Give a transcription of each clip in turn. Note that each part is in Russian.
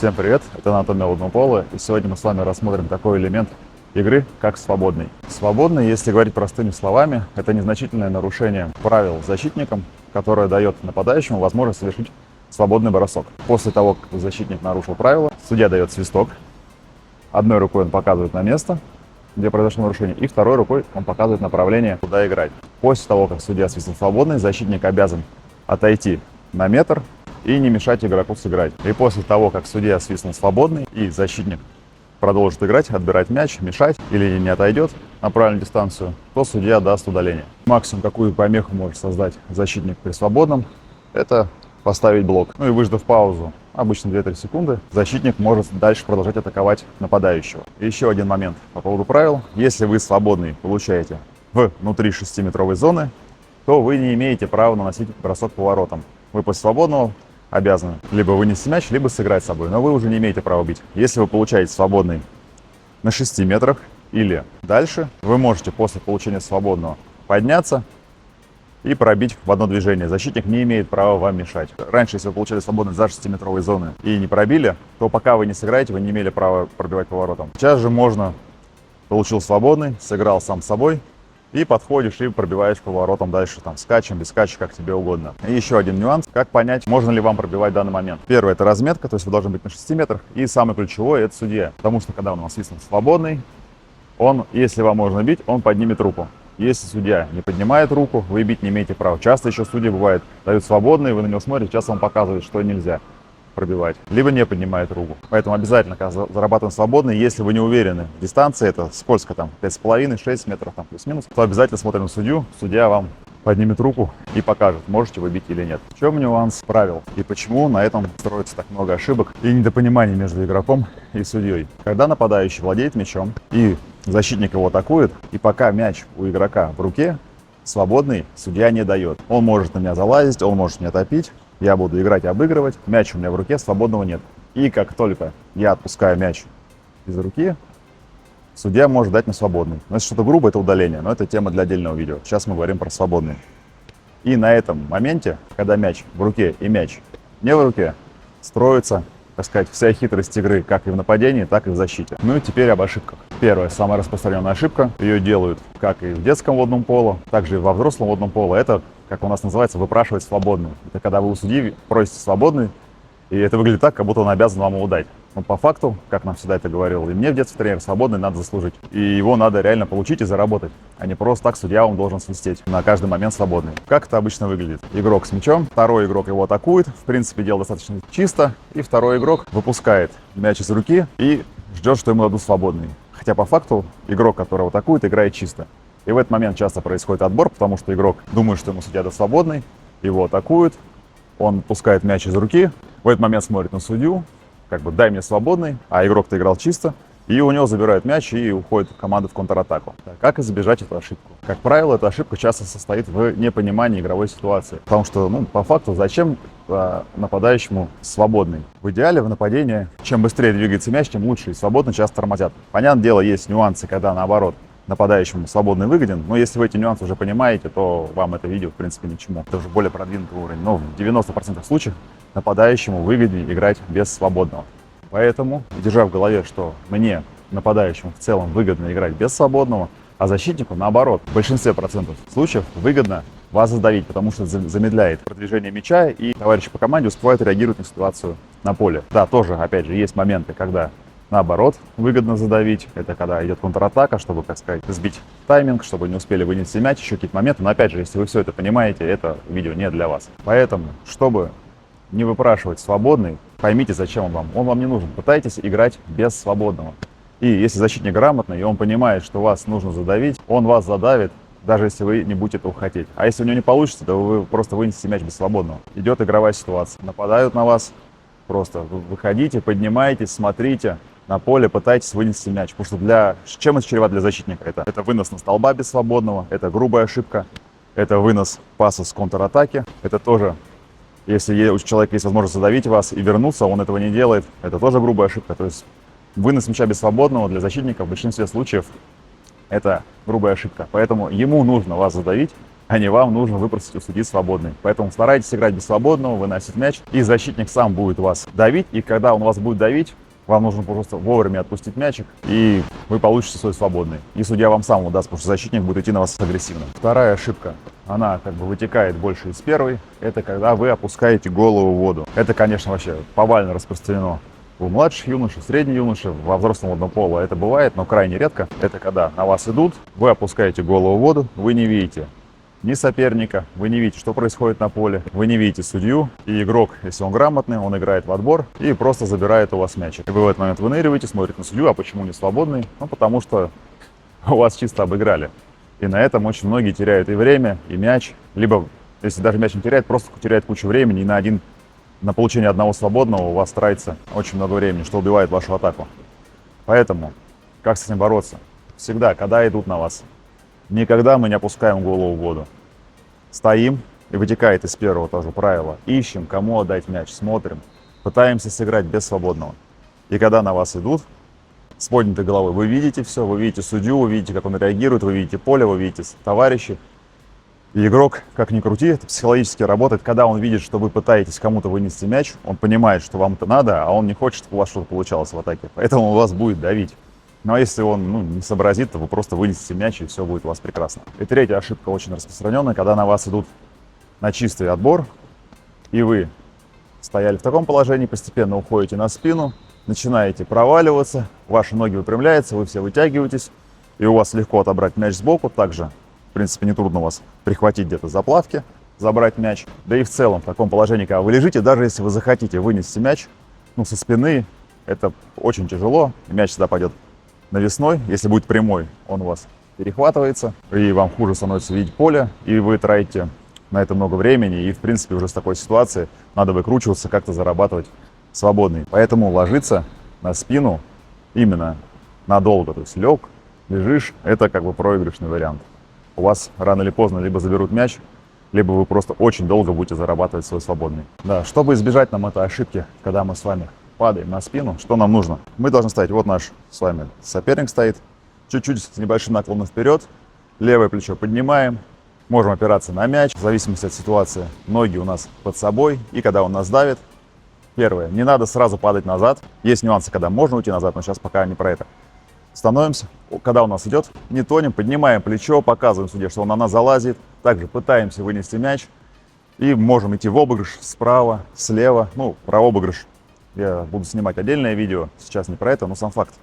Всем привет, это «Анатомия водного пола», и сегодня мы с вами рассмотрим такой элемент игры, как свободный. Свободный, если говорить простыми словами, это незначительное нарушение правил защитником, которое дает нападающему возможность совершить свободный бросок. После того, как защитник нарушил правила, судья дает свисток. Одной рукой он показывает на место, где произошло нарушение, и второй рукой он показывает направление, куда играть. После того, как судья свистнул свободный, защитник обязан отойти на метр и не мешать игроку сыграть. И после того, как судья свистнул свободный и защитник продолжит играть, отбирать мяч, мешать или не отойдет на правильную дистанцию, то судья даст удаление. Максимум, какую помеху может создать защитник при свободном, это поставить блок. Ну и выждав паузу, обычно 2-3 секунды, защитник может дальше продолжать атаковать нападающего. И еще один момент по поводу правил. Если вы свободный получаете внутри 6-метровой зоны, то вы не имеете права наносить бросок по воротам. Вы после свободного обязаны либо вынести мяч, либо сыграть с собой, но вы уже не имеете права бить. Если вы получаете свободный на 6 метрах или дальше, вы можете после получения свободного подняться и пробить в одно движение. Защитник не имеет права вам мешать. Раньше, если вы получали свободный за 6-метровой зоны и не пробили, то пока вы не сыграете, вы не имели права пробивать поворотом. Сейчас же можно, получил свободный, сыграл сам с собой, и подходишь и пробиваешь поворотом дальше, там, скачем, без скача, как тебе угодно. И еще один нюанс, как понять, можно ли вам пробивать в данный момент. Первое, это разметка, то есть вы должны быть на 6 метрах. И самый ключевой, это судья. Потому что, когда он у нас свистнул свободный, он, если вам можно бить, он поднимет руку. Если судья не поднимает руку, вы бить не имеете права. Часто еще судьи бывает, дают свободный, вы на него смотрите, часто он показывает, что нельзя пробивать, либо не поднимает руку. Поэтому обязательно, когда зарабатываем свободный, если вы не уверены в дистанции, это сколько там, 5,5-6 метров там плюс-минус, то обязательно смотрим на судью, судья вам поднимет руку и покажет, можете вы бить или нет. В чем нюанс правил и почему на этом строится так много ошибок и недопониманий между игроком и судьей. Когда нападающий владеет мячом и защитник его атакует, и пока мяч у игрока в руке, свободный судья не дает. Он может на меня залазить, он может меня топить, я буду играть и обыгрывать, мяч у меня в руке, свободного нет. И как только я отпускаю мяч из руки, судья может дать мне свободный. Но если что-то грубо, это удаление, но это тема для отдельного видео. Сейчас мы говорим про свободный. И на этом моменте, когда мяч в руке и мяч не в руке, строится, так сказать, вся хитрость игры, как и в нападении, так и в защите. Ну и теперь об ошибках. Первая, самая распространенная ошибка, ее делают как и в детском водном поло, так же и во взрослом водном поло, это, как у нас называется, выпрашивать свободный. Это когда вы у судьи просите свободный, и это выглядит так, как будто он обязан вам его дать. Но по факту, как нам всегда это говорил, и мне в детстве тренер, свободный надо заслужить. И его надо реально получить и заработать, а не просто так судья вам должен свистеть на каждый момент свободный. Как это обычно выглядит? Игрок с мячом, второй игрок его атакует, в принципе дело достаточно чисто, и второй игрок выпускает мяч из руки и ждет, что ему дадут свободный. Хотя по факту игрок, которого атакует, играет чисто. И в этот момент часто происходит отбор, потому что игрок думает, что ему судья даст свободный, его атакуют, он пускает мяч из руки, в этот момент смотрит на судью, как бы дай мне свободный, а игрок-то играл чисто, и у него забирают мяч и уходит команда в контратаку. Как избежать эту ошибку? Как правило, эта ошибка часто состоит в непонимании игровой ситуации. Потому что, по факту, зачем нападающему свободный? В идеале в нападении, чем быстрее двигается мяч, тем лучше, и свободно часто тормозят. Понятное дело, есть нюансы, когда наоборот нападающему свободный выгоден, но если вы эти нюансы уже понимаете, то вам это видео, в принципе, ни к чему. Это уже более продвинутый уровень. Но в 90% случаев нападающему выгоднее играть без свободного. Поэтому, держа в голове, что мне, нападающему, в целом выгодно играть без свободного, а защитнику, наоборот, в большинстве процентов случаев выгодно вас задавить, потому что замедляет продвижение мяча, и товарищи по команде успевают реагировать на ситуацию на поле. Да, тоже, опять же, есть моменты, когда наоборот выгодно задавить. Это когда идет контратака, чтобы, так сказать, сбить тайминг, чтобы не успели вынести мяч, еще какие-то моменты. Но опять же, если вы все это понимаете, это видео не для вас. Поэтому, чтобы не выпрашивать свободный, поймите, зачем он вам. Он вам не нужен. Пытайтесь играть без свободного. И если защитник грамотный, и он понимает, что вас нужно задавить, он вас задавит, даже если вы не будете этого хотеть. А если у него не получится, то вы просто вынесете мяч без свободного. Идет игровая ситуация. Нападают на вас, просто выходите, поднимаетесь, смотрите на поле, пытайтесь вынести мяч. Потому что чем это чревато для защитника? Это вынос на столба без свободного, это грубая ошибка, это вынос паса с контратаки, это тоже, если у человека есть возможность задавить вас и вернуться, он этого не делает, это тоже грубая ошибка. То есть вынос мяча без свободного для защитника в большинстве случаев это грубая ошибка. Поэтому ему нужно вас задавить, а не вам нужно выпросить у судьи свободный. Поэтому старайтесь играть без свободного, выносить мяч, и защитник сам будет вас давить, и когда он вас будет давить, вам нужно просто вовремя отпустить мячик, и вы получите свой свободный. И судья вам сам его даст, потому что защитник будет идти на вас агрессивно. Вторая ошибка, она как бы вытекает больше из первой, это когда вы опускаете голову в воду. Это, конечно, вообще повально распространено у младших юношей, средних юношей, во взрослом водном поло это бывает, но крайне редко. Это когда на вас идут, вы опускаете голову в воду, вы не видите ни соперника, вы не видите, что происходит на поле, вы не видите судью, и игрок, если он грамотный, он играет в отбор и просто забирает у вас мячик. И вы в этот момент выныриваете, смотрите на судью, а почему не свободный? Ну, потому что у вас чисто обыграли. И на этом очень многие теряют и время, и мяч, либо, если даже мяч не теряет, просто теряет кучу времени, и на получение одного свободного у вас тратится очень много времени, что убивает вашу атаку. Поэтому, как с этим бороться? Всегда, когда идут на вас, никогда мы не опускаем голову в воду. Стоим, и вытекает из первого тоже правила. Ищем, кому отдать мяч, смотрим, пытаемся сыграть без свободного. И когда на вас идут, с поднятой головой, вы видите все, вы видите судью, вы видите, как он реагирует, вы видите поле, вы видите товарищей. И игрок, как ни крути, это психологически работает. Когда он видит, что вы пытаетесь кому-то вынести мяч, он понимает, что вам это надо, а он не хочет, чтобы у вас что-то получалось в атаке. Поэтому он вас будет давить. Но если он не сообразит, то вы просто вынесете мяч, и все будет у вас прекрасно. И третья ошибка очень распространенная, когда на вас идут на чистый отбор, и вы стояли в таком положении, постепенно уходите на спину, начинаете проваливаться, ваши ноги выпрямляются, вы все вытягиваетесь, и у вас легко отобрать мяч сбоку. Также, в принципе, нетрудно вас прихватить где-то за плавки, забрать мяч. Да и в целом, в таком положении, когда вы лежите, даже если вы захотите вынести мяч, со спины, это очень тяжело, мяч всегда пойдет навесной. Если будет прямой, он у вас перехватывается, и вам хуже становится видеть поле, и вы тратите на это много времени, и, в принципе, уже с такой ситуации надо выкручиваться, как-то зарабатывать свободный. Поэтому ложиться на спину именно надолго, то есть лег, лежишь, это как бы проигрышный вариант. У вас рано или поздно либо заберут мяч, либо вы просто очень долго будете зарабатывать свой свободный. Да, чтобы избежать нам этой ошибки, когда мы с вами падаем на спину, что нам нужно? Мы должны стоять, вот наш с вами соперник стоит, чуть-чуть с небольшим наклоном вперед, левое плечо поднимаем, можем опираться на мяч, в зависимости от ситуации, ноги у нас под собой, и когда он нас давит, первое, не надо сразу падать назад, есть нюансы, когда можно уйти назад, но сейчас пока не про это. Становимся, когда у нас идет, не тонем, поднимаем плечо, показываем судье, что он на нас залазит, также пытаемся вынести мяч, и можем идти в обыгрыш справа, слева, про обыгрыш я буду снимать отдельное видео, сейчас не про это, но сам факт.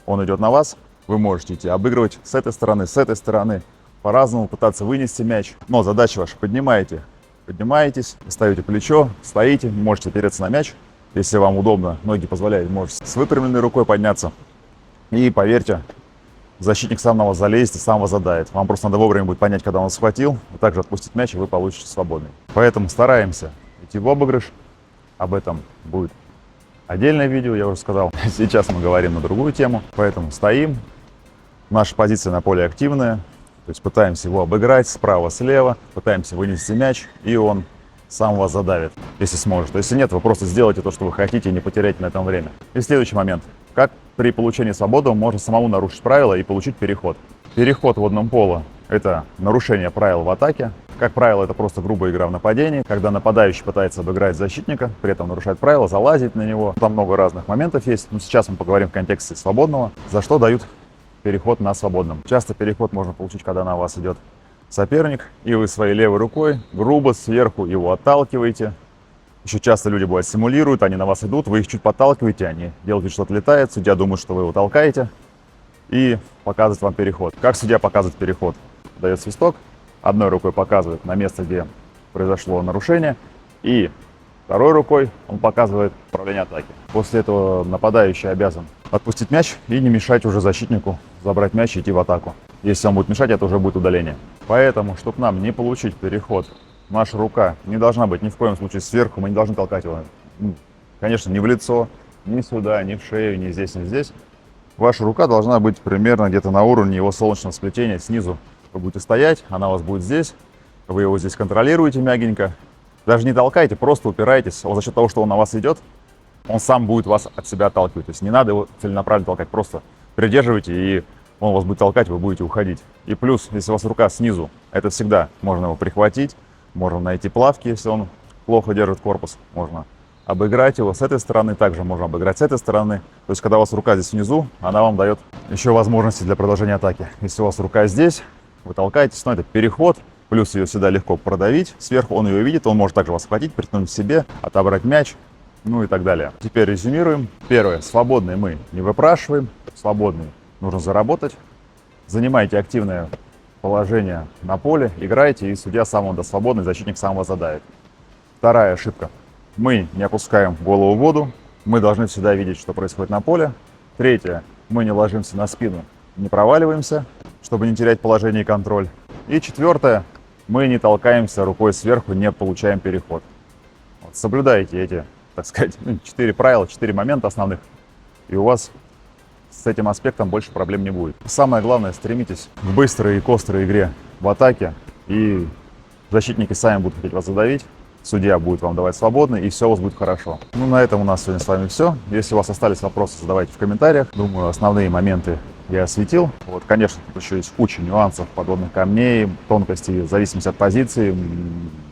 Он идет на вас, вы можете идти обыгрывать с этой стороны, по-разному пытаться вынести мяч. Но задача ваша, поднимаетесь, ставите плечо, стоите, можете опереться на мяч. Если вам удобно, ноги позволяют, можете с выпрямленной рукой подняться. И поверьте, защитник сам на вас залезет и сам вас задает. Вам просто надо вовремя будет понять, когда он схватил, и также отпустить мяч, и вы получите свободный. Поэтому стараемся идти в обыгрыш. Об этом будет отдельное видео, я уже сказал. Сейчас мы говорим на другую тему. Поэтому стоим. Наша позиция на поле активная. То есть пытаемся его обыграть справа-слева, пытаемся вынести мяч, и он сам вас задавит, если сможет. Если нет, вы просто сделайте то, что вы хотите, и не потеряйте на этом время. И следующий момент. Как при получении свободного можно самому нарушить правила и получить переход? Переход в водном поло – это нарушение правил в атаке. Как правило, это просто грубая игра в нападении, когда нападающий пытается обыграть защитника, при этом нарушает правила, залазить на него. Там много разных моментов есть, но сейчас мы поговорим в контексте свободного, за что дают переход на свободном. Часто переход можно получить, когда на вас идет соперник, и вы своей левой рукой грубо сверху его отталкиваете. Еще часто люди бывают симулируют, они на вас идут, вы их чуть подталкиваете, они делают вид, что отлетает, судья думает, что вы его толкаете, и показывает вам переход. Как судья показывает переход? Дает свисток, одной рукой показывает на место, где произошло нарушение, и второй рукой он показывает направление атаки. После этого нападающий обязан отпустить мяч и не мешать уже защитнику забрать мяч и идти в атаку. Если он будет мешать, это уже будет удаление. Поэтому, чтобы нам не получить переход, наша рука не должна быть ни в коем случае сверху, мы не должны толкать его. Конечно, ни в лицо, ни сюда, ни в шею, ни здесь, ни здесь. Ваша рука должна быть примерно где-то на уровне его солнечного сплетения снизу. Вы будете стоять, она у вас будет здесь, вы его здесь контролируете мягенько. Даже не толкайте, просто упирайтесь. За счет того, что он на вас идет, он сам будет вас от себя отталкивать. То есть не надо его целенаправленно толкать, просто придерживайте, и он вас будет толкать, вы будете уходить. И плюс, если у вас рука снизу, Это всегда можно его прихватить, можно найти плавки, если он плохо держит корпус, можно обыграть его с этой стороны, также можно обыграть с этой стороны. То есть, когда у вас рука здесь внизу, она вам дает еще возможности для продолжения атаки. Если у вас рука здесь, вы толкаетесь, но это переход, плюс ее всегда легко продавить. Сверху он ее видит, он может также вас схватить, притянуть к себе, отобрать мяч, ну и так далее. Теперь резюмируем. Первое. Свободный мы не выпрашиваем. Свободный нужно заработать. Занимайте активное положение на поле, играйте, и судья сам вам даст свободный, защитник сам вас задавит. Вторая ошибка. Мы не опускаем голову в воду. Мы должны всегда видеть, что происходит на поле. Третье. Мы не ложимся на спину, не проваливаемся, чтобы не терять положение и контроль. И четвертое. Мы не толкаемся рукой сверху, не получаем переход. Вот, соблюдайте эти, так сказать, 4 правила, 4 момента основных, и у вас с этим аспектом больше проблем не будет. Самое главное, стремитесь к быстрой и к острой игре в атаке, и защитники сами будут хотеть вас задавить, судья будет вам давать свободный, и все у вас будет хорошо. Ну, на этом у нас сегодня с вами все. Если у вас остались вопросы, задавайте в комментариях. Думаю, основные моменты я осветил. Вот, конечно, тут еще есть куча нюансов, подводных камней, тонкостей, в зависимости от позиции,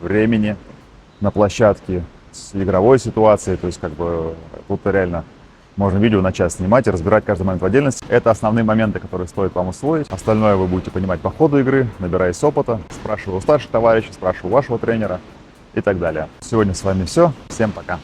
времени на площадке, с игровой ситуацией. То есть, как бы, тут реально можно видео на час снимать и разбирать каждый момент в отдельности. Это основные моменты, которые стоит вам усвоить. Остальное вы будете понимать по ходу игры, набираясь опыта, спрашивая у старших товарищей, спрашивая у вашего тренера и так далее. Сегодня с вами все. Всем пока.